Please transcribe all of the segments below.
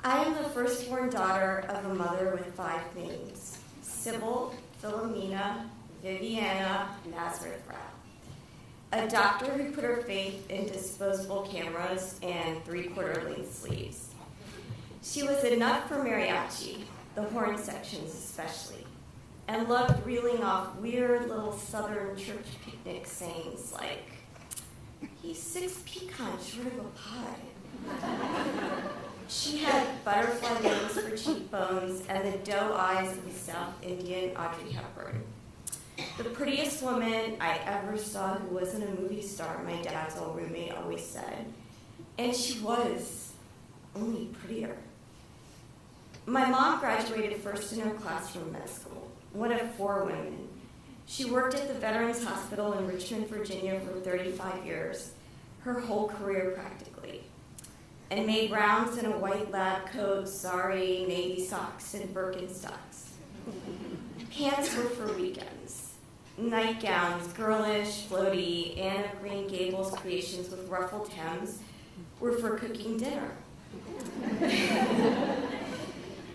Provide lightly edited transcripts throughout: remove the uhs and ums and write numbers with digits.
I am the firstborn daughter of a mother with 5 names: Sybil, Philomena, Viviana, Nazareth Rao. A doctor who put her faith in disposable cameras and 3/4 length sleeves. She was a nut for mariachi, the horn sections especially, and loved reeling off weird little southern church picnic sayings like, "He's 6 pecans short of a pie." She had butterfly wings for cheekbones and the doe eyes of the South Indian Audrey Hepburn. The prettiest woman I ever saw who wasn't a movie star, my dad's old roommate always said. And she was, only prettier. My mom graduated first in her class from med school, one of 4 women. She worked at the Veterans Hospital in Richmond, Virginia for 35 years, her whole career practically, and made rounds in a white lab coat, sari, navy socks, and Birkenstocks. Pants were for weekends. Nightgowns, girlish, floaty, Anne of Green Gables creations with ruffled hems were for cooking dinner.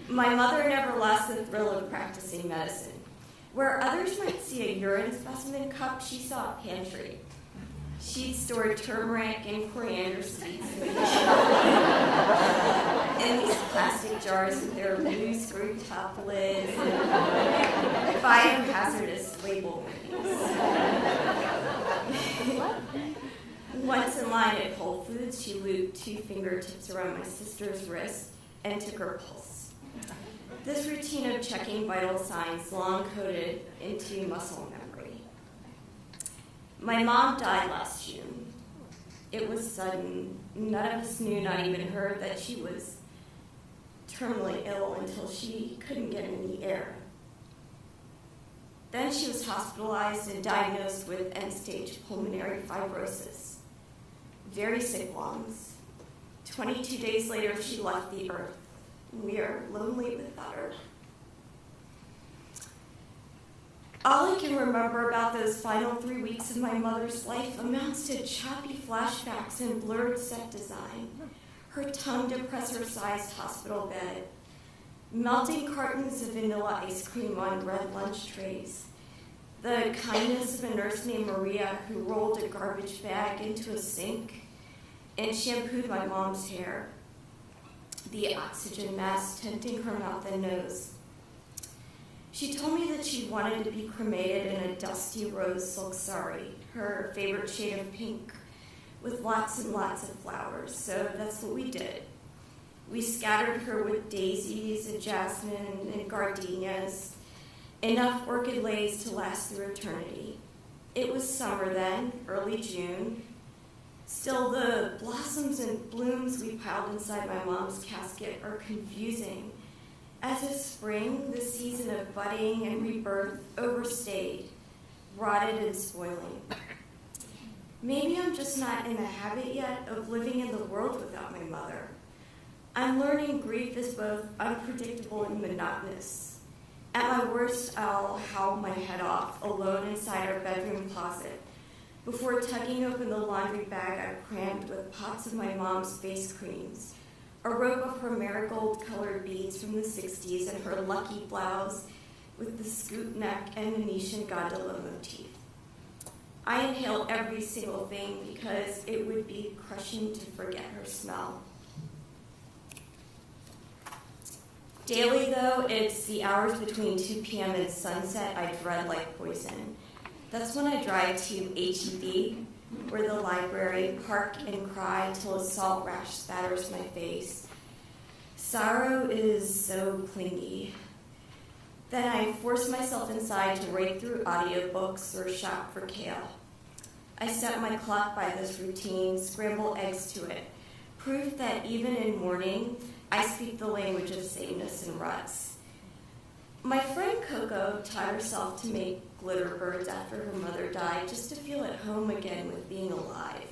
My mother never lost the thrill of practicing medicine. Where others might see a urine specimen cup, she saw a pantry. She'd stored turmeric and coriander seeds in these plastic jars with their blue screw-top lids and biohazardous label warnings. Once in line at Whole Foods, she looped 2 fingertips around my sister's wrist and took her pulse. This routine of checking vital signs long coded into muscle memory. My mom died last June. It was sudden. None of us knew, not even her, that she was terminally ill until she couldn't get any air. Then she was hospitalized and diagnosed with end-stage pulmonary fibrosis. Very sick lungs. 22 days later, she left the earth. We are lonely without her. All I can remember about those final 3 weeks of my mother's life amounts to choppy flashbacks and blurred set design, her tongue depressor-sized hospital bed, melting cartons of vanilla ice cream on red lunch trays, the kindness of a nurse named Maria who rolled a garbage bag into a sink and shampooed my mom's hair, the oxygen mask tinting her mouth and nose. She told me that she wanted to be cremated in a dusty rose silk sari, her favorite shade of pink, with lots and lots of flowers, so that's what we did. We scattered her with daisies and jasmine and gardenias, enough orchid leis to last through eternity. It was summer then, early June. Still, the blossoms and blooms we piled inside my mom's casket are confusing, as if spring, the season of budding and rebirth, overstayed, rotted and spoiling. Maybe I'm just not in the habit yet of living in the world without my mother. I'm learning grief is both unpredictable and monotonous. At my worst, I'll howl my head off, alone inside our bedroom closet, before tugging open the laundry bag I crammed with pots of my mom's face creams, a rope of her marigold-colored beads from the 60s, and her lucky blouse with the scoop neck and Venetian gondola motif. I inhale every single thing because it would be crushing to forget her smell. Daily, though, it's the hours between 2 p.m. and sunset I dread like poison. That's when I drive to AT&T, or the library, park and cry till a salt rash spatters my face. Sorrow is so clingy. Then I force myself inside to rake through audiobooks or shop for kale. I set my clock by this routine, scramble eggs to it, proof that even in mourning, I speak the language of sameness and ruts. My friend Coco taught herself to make glitter birds after her mother died just to feel at home again with being alive.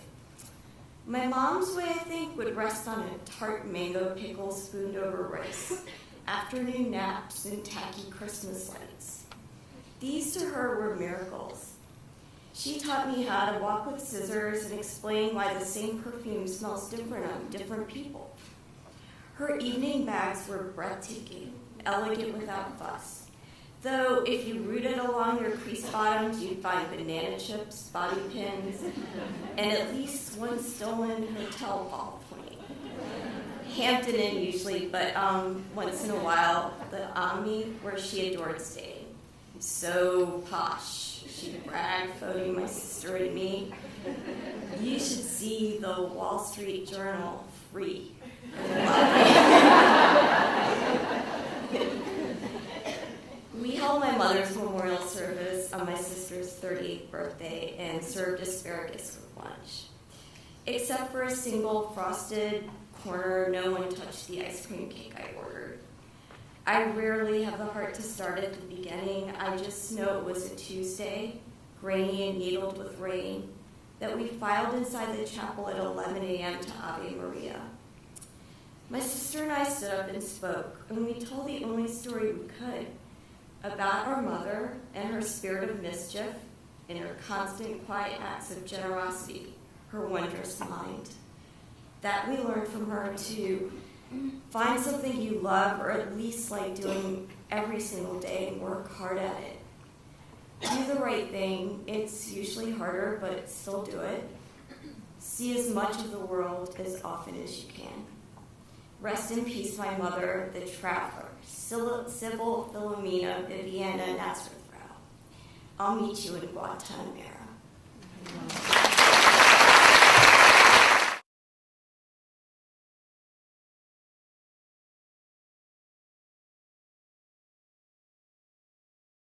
My mom's way, I think, would rest on a tart mango pickle spooned over rice, afternoon naps, and tacky Christmas lights. These to her were miracles. She taught me how to walk with scissors and explain why the same perfume smells different on different people. Her evening bags were breathtaking, elegant without fuss. Though if you rooted along her crease bottoms, you'd find banana chips, bobby pins, and at least one stolen hotel ballpoint. Hampton Inn usually, but once in a while, the Omni, where she adored staying. So posh, she'd brag, phoning my sister and me. You should see the Wall Street Journal free. We held my mother's memorial service on my sister's 38th birthday and served asparagus with lunch. Except for a single frosted corner, no one touched the ice cream cake I ordered. I rarely have the heart to start at the beginning. I just know it was a Tuesday, grainy and needled with rain, that we filed inside the chapel at 11 a.m. to Ave Maria. My sister and I stood up and spoke, and we told the only story we could about our mother and her spirit of mischief and her constant quiet acts of generosity, her wondrous mind. That we learned from her to find something you love or at least like doing every single day and work hard at it. Do the right thing. It's usually harder, but still do it. See as much of the world as often as you can. Rest in peace, my mother, the traveler, Sybil Philomena Viviana Nazareth Rao. I'll meet you in Guantanamera.